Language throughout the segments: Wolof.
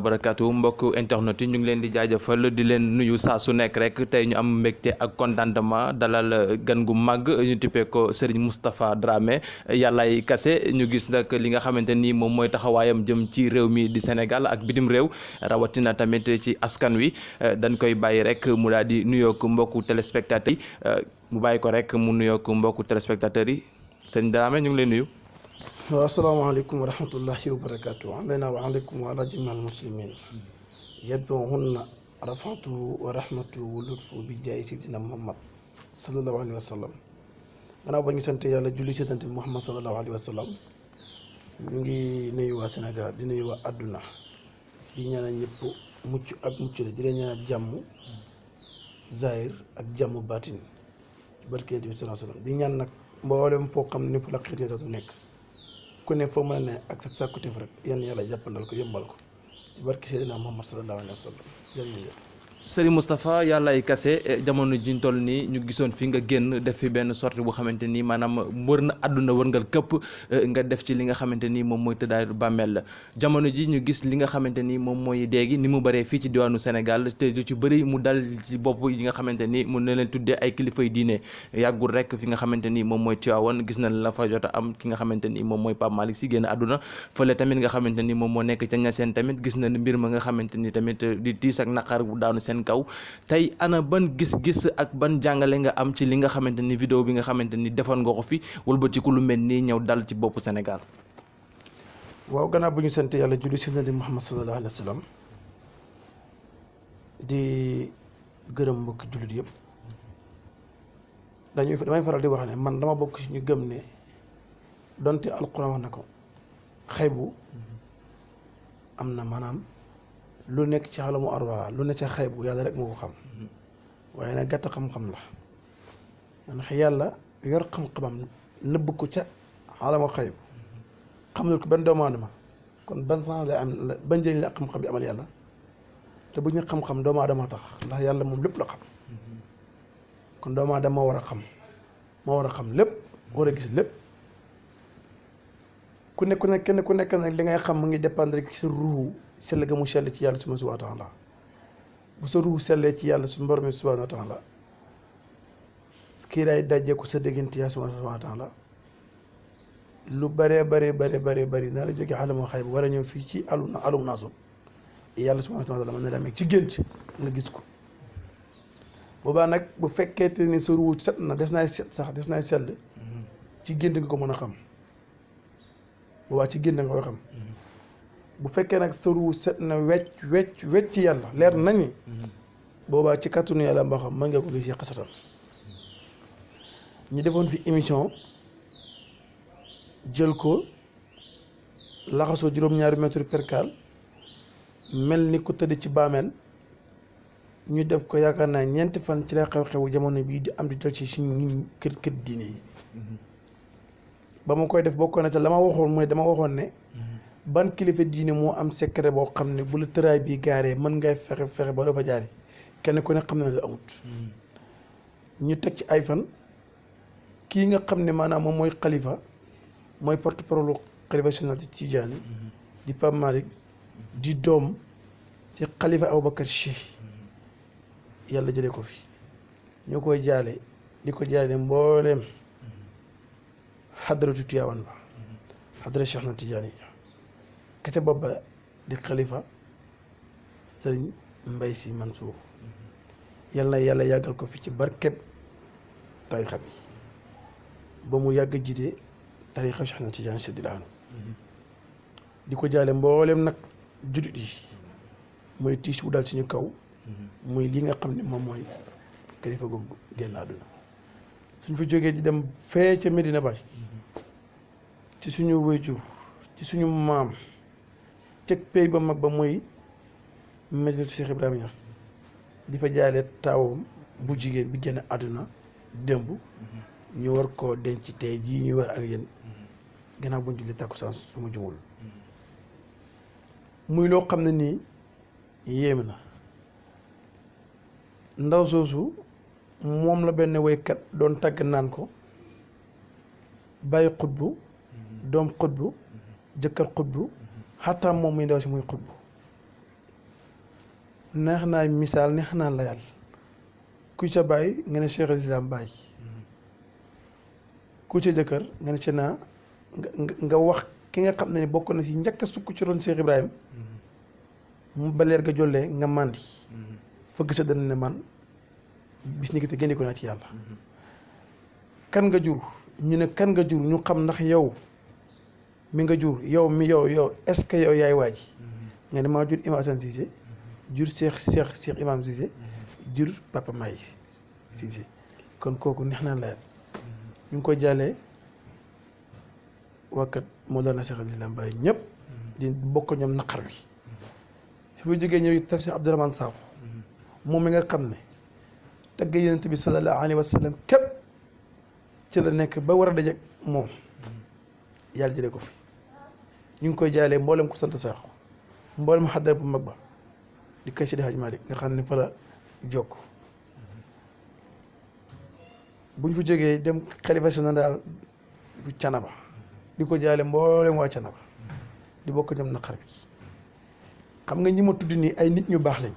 barakatuh mbokk internet yi ñu ngi leen di jaajëfal di leen nuyu saa su nekk rek tey ñu am mbégte ak contentement dalal gan gu mag ñu tippee ko Serigne Moustapha Dramé yàllaay kase ñu gis nag li nga xamante ni moom mooy taxawaayam jëm ci réew mi di Sénégal ak bitim réew rawatina tamit ci askan wi dañ koy bàyyi rek mu daal di nuyoog mbokku téléspectateurs yi mu bàyyi ko rek mu nuyoog mbokku téléspectateurs yi Serigne Dramé ñu ngi lay nuyu. asalaamaaleykum wa rahmatullahi wa barakatuh alayna wa alaykum wa ala jamiil muslimin yad'uhunna rafatu wa rahmatu wa lutfu bi jaay sidina Muhammad sallallahu alayhi wa sallam gannaaw ba ñu sant yàlla julli ci dante Muhammad sallallahu alayhi wa sallam ñu ngi nuyu waa Sénégal di nuyu waa àdduna di ñaanal ñëpp mucc ak mucc la di leen ñaanal jàmm zahir ak jàmm baatin barke bi sallallahu alayhi wa sallam di ñaan nag mboolem foo xam ne fa la xëy na nekk ku ne foo mën a ne ak sa sàkkuteef rek yenn yàlla jàppandal ko yombal ko ci barke Seydina Muhammad sallallahu alayhi wa sallam jërëjëf. Serigne Moustapha yàllaay kase jamono jiñ toll nii ñu gisoon fi nga génn def fi benn sortie bu xamante ni maanaam wër na àdduna wërngal këpp nga def ci li nga xamante ni moom mooy tëddaay bàmmeel la jamono ji ñu gis li nga xamante ni moom mooy déegi ni mu bëree fii ci diwaanu Sénégal te du ci bëri mu dal ci bopp yi nga xamante ni mun na leen tuddee ay kilifay diine yàggul rek fi nga xamante ni moom mooy Tivaouane gis na la fa jot a am ki nga xamante ni moom mooy Pape Malick Sy génn àdduna fële tamit nga xamante ni moom moo nekk ca Niassène tamit gis na mbir ma nga xamante ni tamit di tiis ak naqar bu daanu seen kaw tey ana ban gis-gis ak ban jàngale nga am ci li nga xamante ni vidéo bi nga xamante ni defoon nga ko fi wëlbatiku lu mel nii ñëw dal ci boppu Sénégal. waaw gannaaw bu ñu sant yàlla julli si nabi Muhammad sallallahu alayhi wa sallam di gërëm mbokki jullit yëpp damay faral di wax ne man dama bokk si ñu gëm ne donte alquran wax na ko xaybu am na maanaam lu nekk ci xalamu arwa lu nekk ci xaybu yàlla rek moo ko xam waaye nag gàtt xam-xam la ndax yàlla yor xam-xamam nëbb ko ca xalamu xaybu xamul ko benn doomu aadama kon ban sens lay am ban njëriñ la xam-xam bi amal yàlla te bu ñu xam-xam doomu aadama tax ndax yàlla moom lépp la xam kon doomu aadama moo war a xam lépp war a gis lépp ku nekk nag li ngay xam mu ngi dépendre ci sa ruuhu sell ga mu sell ci yàlla subhaanahu wa taala bu sa ruuhu sellee ci yàlla su borom subhaanahu wa taala kii daay dajee ko sa déggante yàlla subhaanahu wa taala lu bëree bëri naa la jógee alamu xayb war a ñëw fii ci alum naasu yàlla subhaanahu wa taala mën na la meeg ci gént nga gis ko boobaa nag bu fekkee ni sa ruuhu set na des naay sell ci gént nga ko mën a xam boobaa ci gént nga koy xam bu fekkee nag sa ruu set na wecc ci yàlla leer nañu boobaa ci kàttanu yàlla mboo xam mën nga ko gis yàq satam ñu defoon fi émission jël ko laxasoo juróom-ñaari mètre percale mel ni ku tëdd ci baameel ñu def ko yaakaar naa ñeenti fan ci la xew-xewu jamono bii di am di dal ci suñu kër diine yi ba ma koy def bokkoon na ca la ma waxoon mooy dama waxoon ne ban kilifa diine moo am secret boo xam ne bu la tëraay bi gaaree mën ngay fexe ba doo fa jaari kenn ku ne xam ne la amut ñu teg ci ay fan kii nga xam ne maanaam moom mooy xalifa mooy porte-parole xalifa général di Tijaani di Pape Malick di doom ci xalifa Aboubacar Sy yàlla jëlee ko fi ñoo koy jaale di ko jaale mbooleem xadaratu Tiwaawan ba xadara Cheikh na Tijaani kete booba di xalifa Sëriñ Mbay Si Mansour yàlla yàggal ko fi ci barkeb tarixa bi ba mu yàgg jiite tarixa Cheikh na Tijaani si di laanu di ko jaale mboolem nag jullit yi mooy tiis wu dal suñu kaw muy li nga xam ne moom mooy kilifa googu génn àdduna suñ fa jógee di dem fee ca Medina Baye ci suñu wéyjur ci suñu maam cëg pay ba mag ba mooy Medina Cheikh Ibrahima Niass di fa jaale taawam bu jigéen bi génn àdduna démb ñu war koo denc tey jii ñu war ak yéen gannaaw buñ julli takkusaan su ma jumul muy loo xam ne nii yéeme na ndaw soosu moom la benn woykat doon tàgg naan ko bàyyi xutbu doom xutbu jëkkër xutbu xataa moom muy ndaw si muy xutbu neex naa misaal neex naa layal ku ca bàyyi nga ne Cheikh al Islam bàyyi ku ca jëkkër nga ne ci naa nga wax ki nga xam ne ni bokk na si njëkk a sukk ci ron Cheikh Ibrahima mu ba leer ga jollee nga màndi fëgg sa dana ne man bis ni ki te génne ko naa ci yàlla kan nga jur ñu ne kan nga jur ñu xam ndax yow mi nga jur yow est-ce que yow yaay waaj nga ne maa jur Imam Assane Cissé jur Cheikh Imam Cissé jur Papa Maye Cissé kon kooku neex naa layal ñu ngi koy jàllee wakkat moo doon na Cheikh al Islam Baye ñëpp di bokk ñoom naqar wi su fa jógee ñëw tafsir Abdourahmane Sakho moom mi nga xam ne tagg Yonent bi sallallahu alayhi wa sallam képp ci la nekk ba war a daje moom yàlla jëlee ko fi ñu ngi koy jaalee mboolem ko sant Sakho mboolem xaddara bu mag ba di kay Seydi Hadji Malick nga xam ne fa la jokk bu ñu fa jógee dem xalifa général bu Canaba di ko jaale mboolem waa Canaba di bokk ñoom naqar bi xam nga ñi ma tudd nii ay nit ñu baax lañ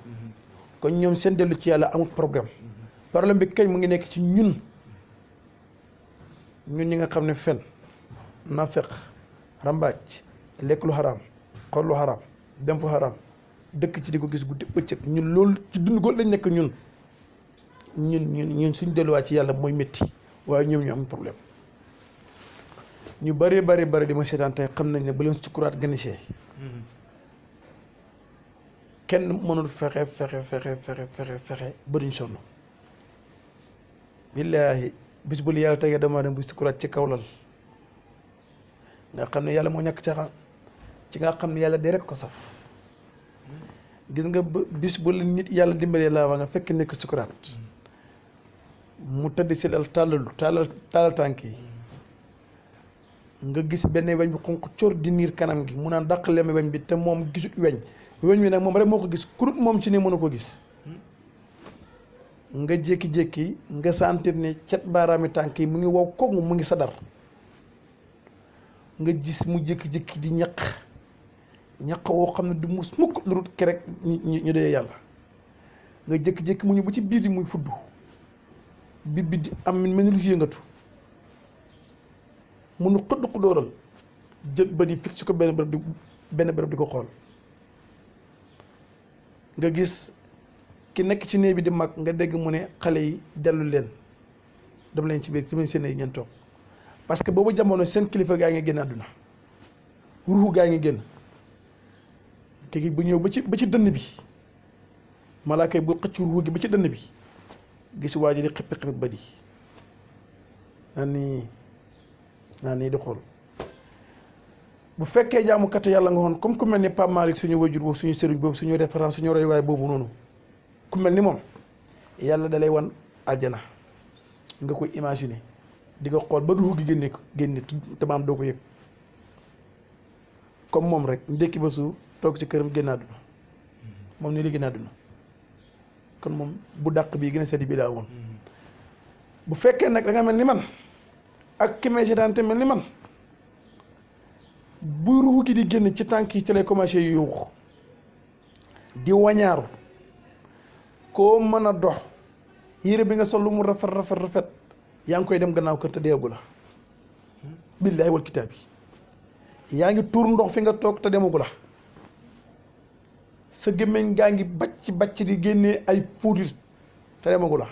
kon ñoom seen dellu ci yàlla amul problème bi kañ mu ngi nekk ci ñun ñi nga xam ne fen nafeq rambaaj lekk lu xaraam xool lu xaraam dem fu xaraam dëkk ci di ko gis guddi bëccëg ñun loolu ci dund góor lañ nekk ñun suñ delluwaat ci yàlla mooy métti waaye ñoom ñu am problème ñu bari di ma seetaan tey xam nañ ne bu leen sukkuraat ganisee kenn mënul fexe ba duñ sonn billaahi bis bu yàlla tegee dama dem bu sukkuraat ci kawlal nga xam ne yàlla moo ñàkk caaxaan ci nga xam ne yàlla dee rek ko saf gis nga bis bu la nit yàlla dimbalee laa waa nga fekk nekk sukkuraat mu tëdd si dal tàllal tànk yi nga gis benn weñ bi xonq cor di niir kanam gi mu naan dàq leme weñ bi te moom gisut weñ bi nag moom rek moo ko gis kurut moom ci ne mënu ko gis nga jékki-jékki nga sentir ne cet baaraami tànk yi mu ngi wow koŋ mu ngi sadar nga gis mu jékki-jékki di ñaq woo xam ne du mus mukk lu rut kerek ñu dee yàlla nga jékki-jékki mu ñu ba ci biir yi muy fudd bi di am mel ni lu yëngatu munu xëddooral jël ba di fixé ko benn bërëb di ko xool nga gis ki nekk ci néeg bi di mag nga dégg mu ne xale yi dellu leen dem leen ci biir ci biir seen néeg ngeen toog parce que boobu jamono seen kilifa gaa ngi génn àdduna ruuxu gaa ngi génn kii bu ñëw ba ci dënn bi malaaka yi bu xëcc ruuxu gi ba ci dënn bi gis waa ji di xippi ba di naan nii di xool bu fekkee jaamukatu yàlla nga xoon comme ku mel ni Pape Malick suñu wajur boobu suñu sëriñ boobu suñu référence suñu royuwaay boobu noonu ku mel ni moom yàlla dalay wan àjjana nga koy imaginer di ko xool ba ruux gi génne te maam doo ko yëg comme moom rek ndékki ba suuf toog ci këram génn àdduna moom ni li génn àdduna kon moom bu dàq bii gën a sedd bi daa woon bu fekkee nag da nga mel ni man ak ki may seetaante mel ni man bu ruux gi di génn ci tànk yi ci lay commencé yuux di wañaaru koo mën a dox yére bi nga sol lu mu rafet yaa ngi koy dem gannaaw kër te deegu la billaahi wal kitaab yi yaa ngi tuur ndox fi nga toog te demagu la sa gémmiñ gaa ngi bacc di génnee ay fuutit te demagu la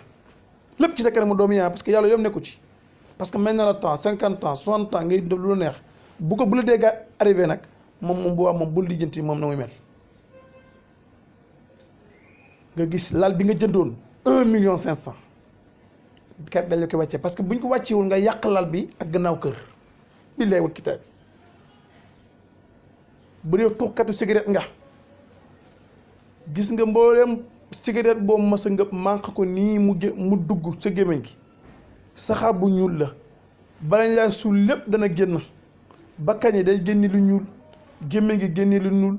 lépp ci sa kanamu doomu yaa parce que yàlla yoom nekku ci parce que mel na la temps 50 ans 60 ans ngay def lu neex bu la dee gaa arrivé nag moom bu waa moom bul lijjanti moom na muy mel nga gis lal bi nga jëndoon 1,5 million kat dañ la koy wàccee parce que buñ ko wàccewul nga yàq lal bi ak gannaaw kër billaahi wal kitaab bu dee tuxkatu cigarette nga gis nga mbooleem cigarette boobu masa nga manque ko nii mu dugg sa gémmiñ gi saxaar bu ñuul la balañ laa suul lépp dana génn bakkañ yi day génni lu ñuul gémmiñ gi génni lu ñuul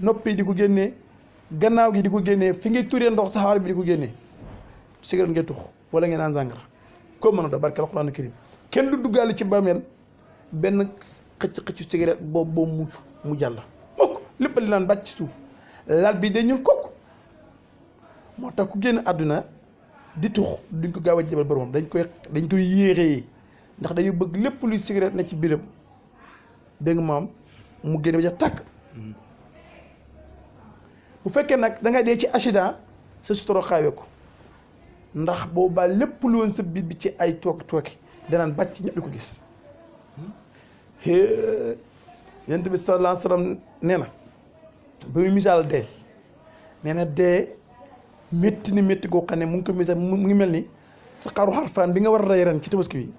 noppi di ko génnee gannaaw gi di ko génnee fi ngay turee ndox saxaar bi di ko génnee cigarette ngay tux wala ngeen naan sàngara ko mën a da barke alxuraan karim kenn du duggaale ci bàmmeel benn xëcc cigarette boobu mu jàll mokk lépp li naan bàcc ci suuf lal bi day ñuul kokk moo tax ku génn àdduna di tux duñ ko gaaw a jébal boromam dañ koy yéexee ndax dañu bëgg lépp luy cigarette na ci biiram dégg nga maam mu génne ba ca tàkk bu fekkee nag da ngay dee ci accident sa sutura xaawee ko ndax boobaa lépp lu woon sa biir bi ci ay tooki danaan bàcc ñëpp di ko gis yonent bi sallallahu alayhi wa sallam nee na ba muy misaal dee nee na dee métti ni métti goo xam ne mu ngi ko misaal mu ngi mel ni sa xaru xarfaan bi nga war a rey ren ci tabaski bi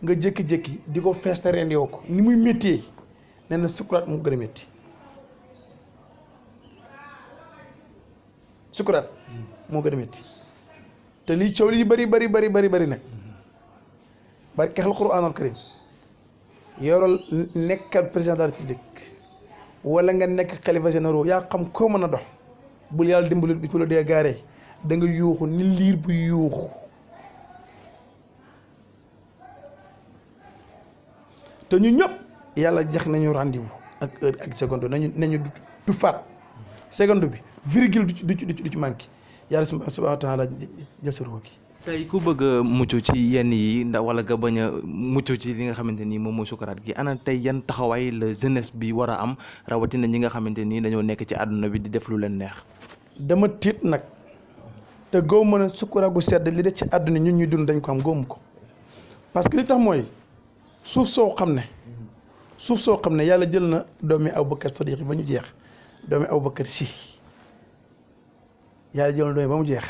nga jékki-jékki di ko fees te ren yow ko ni muy méttee nee na sukuraat mu gën a métti sukuraat moo gën a métti te lii coow lii bari nag bari kexal Qur'aanul Karim yoral nekkal président de la République wala nga nekk xalifa généraux yaa xam koo mën a dox bul yàlla dimbali bi fu la dee gaaree da nga yuuxu ni liir bu yuuxu te ñu ñëpp yàlla jox nañu rendez-vous ak heure ak seconde nañu du faat seconde bi virgule du ci manqué yàlla subhaanahu wa taala jël sa ruux gi. tey ku bëgg a mucc ci yenn yi ndax wala nga bañ a mucc ci li nga xamante ni moom mooy sukaraat gi ana tey yan taxawaay la jeunesse bi war a am rawatina ñi nga xamante ni dañoo nekk ci àdduna bi di def lu leen neex. dama tiit nag te góob mën a sukuraat gu sedd li de ci àdduna ñun ñuy dund dañ ko am góomu ko parce que li tax mooy suuf soo xam ne yàlla jël na doomi Abubakar Sadiq ba ñu jeex doomi Abubakar Si yàlla jël na doomi ba mu jeex.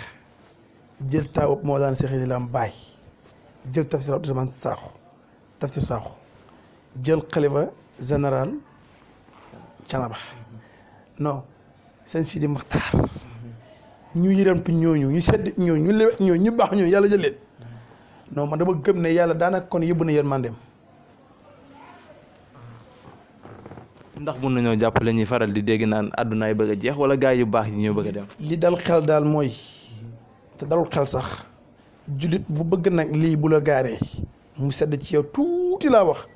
jël taawub moo daan Seex Islaam Baay jël tafsir Abdourahmane Sakho jël xalifa général Canaba non seen Sidi Maxtaar ñu yëramtu ñooñu ñu sedd ñooñu ñu lewet ñooñu ñu baax ñooñu yàlla jël leen non man dama gëm ne yàlla daanaka kon yóbbu na yërmandeem. ndax mun nañoo jàpp la ñuy faral di dégg naan àddunaay bëgg a jeex wala gaa yu baax yi ñoo bëgg a dem. li dal xel daal mooy. te dalul xel sax jullit bu bëgg nag lii bu la gaaree mu sedd ci yow tuuti laa wax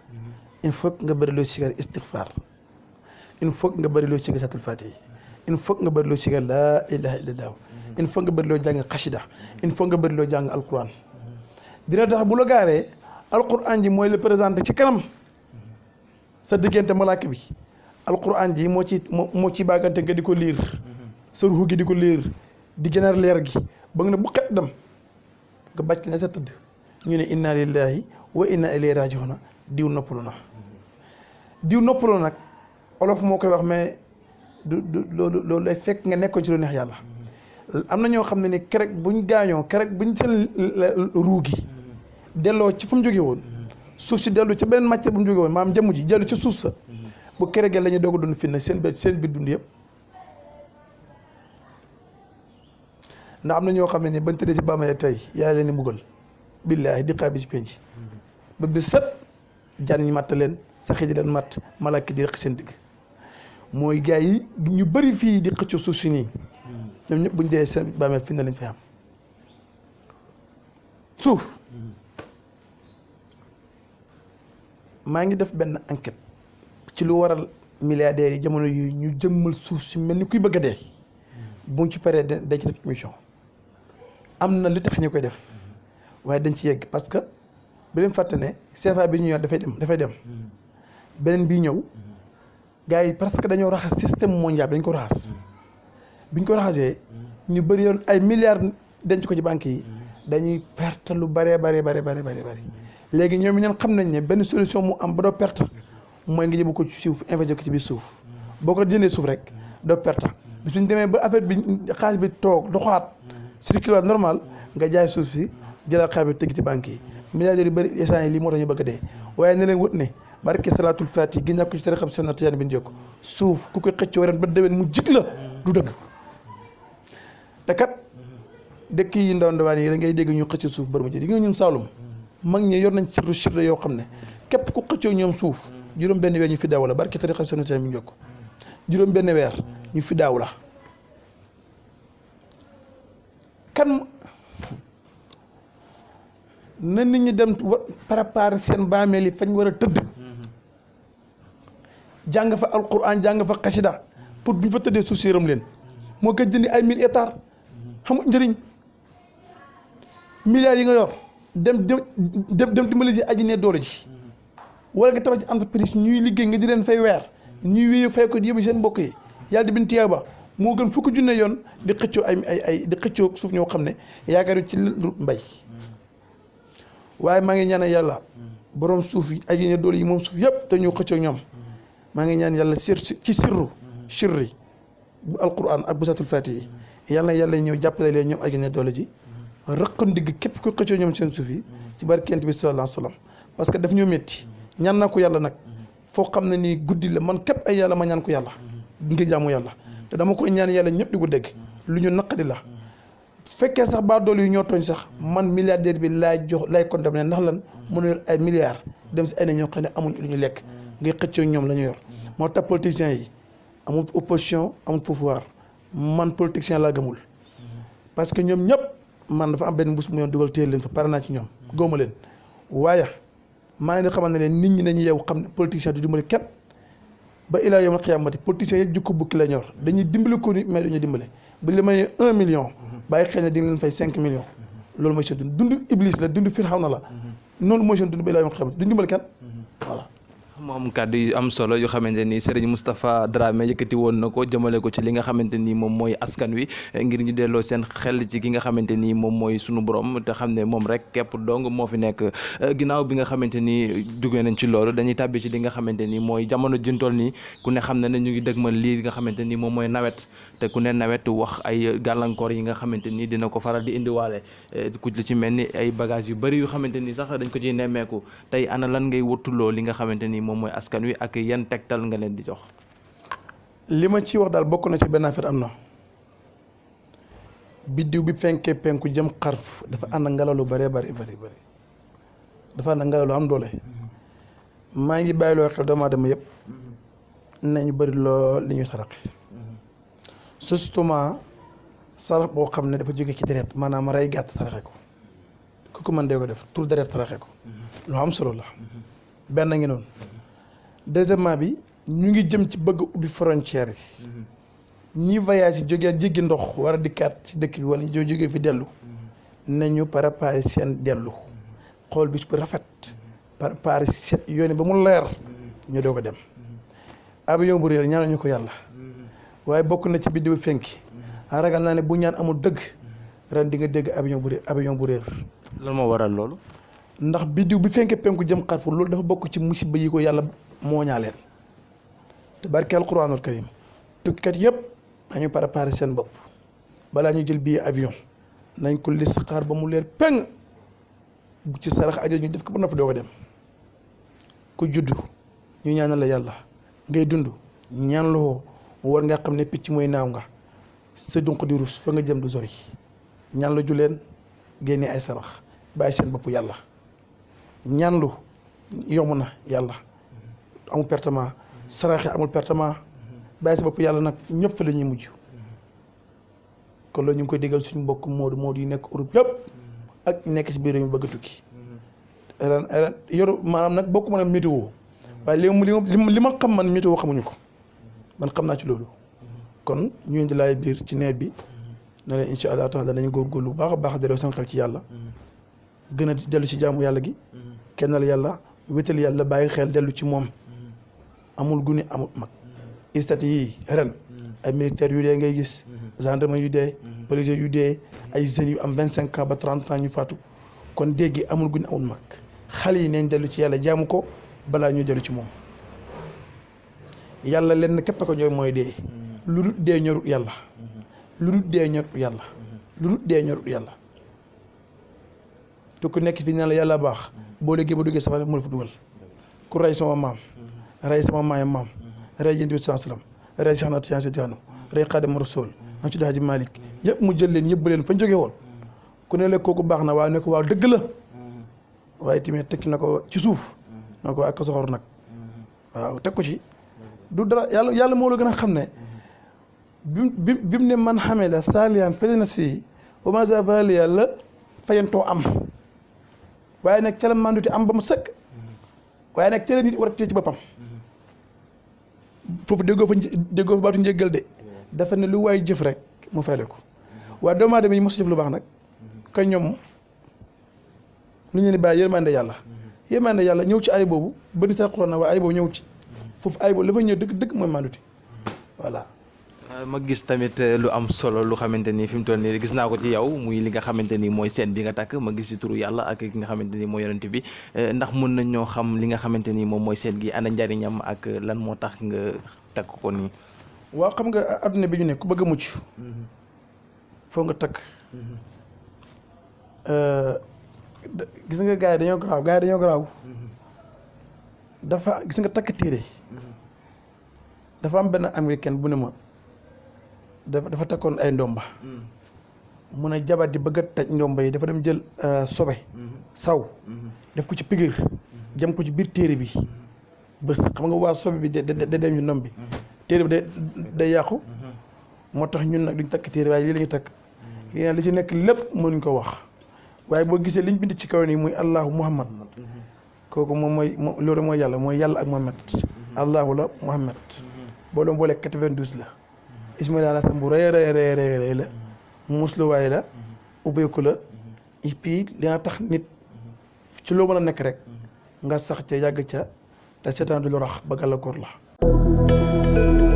il faut nga bëri loo sigar istighfar il faut nga bëri loo sigar satul fatiha il faut nga bëri loo sigar laa ilaha illallah il faut nga bëri loo jàng xasida il faut nga bëri loo jàng alquran dina tax bu la gaaree alquran ji mooy la présenté ci kanam sa diggante malaaka bi alquran ji moo ci baagante nga di ko liir sa ruux gi di ko liir di gënar leer gi ba nga ne bu xet dem nga bàcc ne sa tëdd ñu ne inna lillahi wa inna ilayhi raji'un diw noppalu nag olof moo koy wax mais du loolu lay fekk nga nekkoon ci lu neex yàlla am na ñoo xam ne ni kerek buñ gaañoo kerek buñ seen ruu gi delloo ci fa mu jógee woon suuf si dellu ci beneen matière bu mu jógee woon maam jëmm ji dellu ci suuf sa bu keregee la ñuy doog a dund fi ne seen biir dund yëpp ndax am na ñoo xam ne ni bañ tëddee ci bàmmeel tey yaa leen di mbugal billaahi di xaar bi ci penc ba bis set jaan ñi matt leen sax yi di leen matt malaaka di rëq seen digg mooy gars yi ñu bëri fii di xëccoo suuf si nii ñoom ñëpp buñ dee seen bàmmeel fi ne lañ fay am suuf maa ngi def benn enquête ci lu waral milliardaires yi jamono yi ñu jëmmal suuf si mel ni kuy bëgg a dee buñ ci paree dañ ci def émission am na li tax ñu koy def waaye dañ ci yegg parce que bi leen fàtte ne CFA bi ñu yor dafay dem beneen bii ñëw gars yi parce que dañoo raxas système mondial bi dañ ko raxas biñ ko raxasee ñu bëri yoon ay milliards denc ko ci banques yi dañuy perte lu bëree bëri léegi ñoom ñoom xam nañ ne benn solution mu am ba doo perte mooy nga jëbu ko ci suuf investir ko ci biir suuf boo ko jëndee suuf rek doo perte bi suñ demee ba affaire bi xaalis bi toog doxaat circuler normal nga jaay suuf si jëlaat xaalis bi tëgg ci banque yi milliardaires yu bëri essence yi lii moo tax ñu bëgg a dee waaye ne leen wut ne barke salaatul faati gi ñàkk ko ci tarixa Seexna Tijaan bi ñu jokk suuf ku koy xëccoo ren ba déwén mu jig la du dëgg te kat dëkk yi ndaw ndawaan yi da ngay dégg ñu xëccoo suuf bari mu ji di nga ñun Saalum mag ñi yor nañ surtout yoo xam ne képp ku xëccoo ñoom suuf juróom benn weer ñu fi daaw la barke tarixa Seexna Tijaan bi ñu jokk juróom benn weer ñu fi daaw la kan na nit ñi dem préparer seen bàmmeel yi fañ war a tëdd jàng fa alquran jàng fa xasida pour bu ñu fa tëddee suuf si yërëm leen moo koy jëndi ay 1000 hectares xamul njëriñ milliards yi nga yor dem dimbali si aji ne doole ji wala nga tabax ci entreprise ñuy liggéey nga di leen fay weer ñuy wéy fay ko yëpp seen mbokk yi yàlla di bin tiyaaba moo gën fukki junne yoon di xëccoo ay di xëccoo suuf ñoo xam ne yaakaaru ci mbay waaye maa ngi ñaan yàlla borom suuf yi aji ne doole yi moom suuf yëpp te ñoo xëccoo ñoom maa ngi ñaan yàlla ci sirri bu alquran ak bu satul fatihi yàlla ñëw jàppale leen ñoom aji ne doole ji rëq ndigg képp ku xëccoo ñoom seen suuf yi ci barkent bi sallallahu alayhi wa sallam parce que daf ñoo métti ñaan naa ko yàlla nag foo xam ne nii guddi la man képp ay yàlla ma ñaan ko yàlla ngir jaamu yàlla te dama koy ñaan yàlla ñëpp di ko dégg lu ñu naqadi la fekkee sax baa doole yu ñoo tooñ sax man milliardaire bi lay condamné ndax lan mën a ay milliards dem si ay na ñoo xam ne amuñ lu ñu lekk ngay xëccoo ñoom la ñu yor moo tax politiciens yi amul opposition amul pouvoir man politicien laa gëmul parce que ñoom ñëpp man dafa am benn mbus mu yoon dugal téye leen fa pare naa ci ñoom góoma leen waaye maa ngi xamal ne leen nit ñi nañu yeewu xam ne politicien du dimbali kenn ba ilaa yawmal qiyaamati politicien yëpp jukko bukki la ñor dañuy dimbali ko nit mais dañuy dimbali bu li may 1 million bàyyi xëy na di nga leen fay 5 millions loolu mooy seen dund iblis la dund Firawna la noonu mooy seen dund ba ilaa yawmal qiyaamati du dimbali kenn voilà. mu am kàddu yu am solo yoo xamante ni Serigne Moustapha Dramé yëkkati woon na ko jëmale ko ci li nga xamante ni moom mooy askan wi ngir ñu delloo seen xel ci ki nga xamante ni moom mooy sunu borom te xam ne moom rek képp dong moo fi nekk ginnaaw bi nga xamante ni duggee nañ ci loolu dañuy tàbbi ci li nga xamante ni mooy jamono juntool nii ku ne xam ne ne ñu ngi dëgmal lii nga xamante ni moom mooy nawet te ku ne nawet wax ay gàllankoor yi nga xamante ni dina ko faral di indiwaale ku ci mel ni ay bagages yu bëri yu xamante ni sax dañ ko ciy nemmeeku tey ana lan ngay wëttuloo li nga xamante ni moom mooy askan wi ak yan tegtal nga leen di jox. li ma ci wax daal bokk na ci benn affaire am na biddiw bi fenkee penku jëm xarf dafa ànd ak ngelaw lu bëree bëri dafa ànd ak ngelaw lu am doole maa ngi bàyyiloo xel doomu aadama yëpp nañu bëri lool li ñuy saraxe surtout sarax boo xam ne dafa jóge ci deret maanaam rey gàtt saraxe ko kooku man dee ko def tur deret saraxe ko lu am solo la benn ngi noonu deuxièmement bi ñu ngi jëm ci bëgg ubbi frontière yi ñi voyage yi jógee jéggi ndox war a dikkaat ci dëkk bi wala ñu jógee fi dellu nañu préparer seen dellu xool bis bu rafet préparer seen yooni ba mu leer ñu doog a dem avion bu réer ñaanañu ko yàlla waaye bokk na ci biddiw fenki ragal naa ne bu ñaan amul dëgg ren di nga dégg avion bu réer lan moo waral loolu ndax biddiw bi fenkee penku jëm Xarfur loolu dafa bokk ci musiba yi ko yàlla moo ñaaleel te barke alquranul karim tukkikat yëpp nañu préparé seen bopp balaa ñu jël billet avion nañ ko listixaar ba mu leer peng bu ci sarax ajo ñu def ko ba noppi doo ko dem ku juddu ñu ñaanal la yàlla ngay dund ñaan loo war nga xam ne picc mooy naaw nga sa dunq di rus fa nga jëm du sori ñaan la ju leen génnee ay sarax bàyyi seen bopp yàlla ñaanlu yomb na yàlla amul pertement saraxe amul pertement bàyyi sa bopp yàlla nag ñëpp fa la ñuy mujj kon loolu ñu ngi koy déggal suñu mbokk moodu yi nekk Europe yëpp ak nekk si biir ñu bëgg a tukki ren yoru maanaam nag bokk ma ne météo waaye li ma xam man météo xamuñu ko man xam naa ci loolu kon ñu indi laay biir ci nawet bi ne leen incha allah taala danañ góorgóorlu bu baax a baax delloo seen xel ci yàlla gën a dellu ci jaamu yàlla gi kennal yàlla wétal yàlla bàyyi xel dellu ci moom amul gune amul mag istat yi ren ay militaires yu dee ngay gis gendarme yu dee policiers yu dee ay jeunes yu am 25 ans ba 30 ans ñu faatu kon dégg amul gune amul mag xale yi nañ dellu ci yàlla jaamu ko balaa ñu dellu ci moom yàlla leen képp ko ñooy mooy dee lu dul dee ñorut yàlla lu dul dee ñorut yàlla lu dul dee ñorut yàlla te ku nekk fi ne la yàlla baax boo léegi ba duggee safara moo la fa dugal ku rey sama maam rey sama maam rey Yonent bi sallallahu alayhi wasallam rey Cheikh Ahmad Tidiane Chérif rey Xaadimu Rasuul am ci Hadji Malick ñëpp mu jël leen yëbb leen fañ jógee woon ku ne la kooku baax na waaye ne ko waaw dëgg la waaye tamit tekki na ko ci suuf na ko ak soxor nag waaw teg ko ci du dara yàlla moo la gën a xam ne bi mu ne man xamee la saliyan felenas fii wa ma za fali yàlla fayantoo am waaye nag ca la manduti am ba mu sëkk waaye nag ca la nit war a téye ci boppam foofu déggoo fa baatu njéggal de dafa ne lu waay jëf rek mu fayle ko waa doomu aadama yi mos a jëf lu baax nag ka ñoom nu ñu ni bàyyi yërmande yàlla ñëw ci ay boobu bëri sa Alxuraan na waaye ay boobu ñëw ci foofu ay boobu la fa ñëw dëgg mooy maanduti voilà. ma gis tamit lu am solo lu xamante ni fi mu toll nii gis naa ko ci yow muy li nga xamante ni mooy seen bi nga takk ma gis ci turu yàlla ak ki nga xamante ni mooy yonent bi ndax mën nañ ñoo xam li nga xamante ni moom mooy seen gi ana njariñam ak lan moo tax nga takk ko nii. waaw xam nga adduna bi ñu ne ku bëgg a mucc foo nga takk gis nga gars yi dañoo garaaw dafa gis nga takk téere dafa am benn américaine bu ne ma dafa takkoon ay ndomba mun a jabar di bëgg a taj ndomba yi dafa dem jël sobe saw def ko ci pigir jëm ko ci biir téere bi bés xam nga waa sobe bi da dem ci ndom bi téere bi day yàqu moo tax ñun nag duñ takk téere waaye lii la ñu takk lii li ci nekk lépp mënuñ ko wax waaye boo gisee liñ bind ci kaw nii muy allahu muhammad kooku moom loolu mooy yàlla ak muhammad allahu la muhammad boo doon boole 92 la ismaila alasam bu rëy la musluwaay la ubbeeku la et puis li nga tax nit ci loo mën a nekk rek nga sax ca yàgg ca te seetaan du lu rax ba gàllankoor la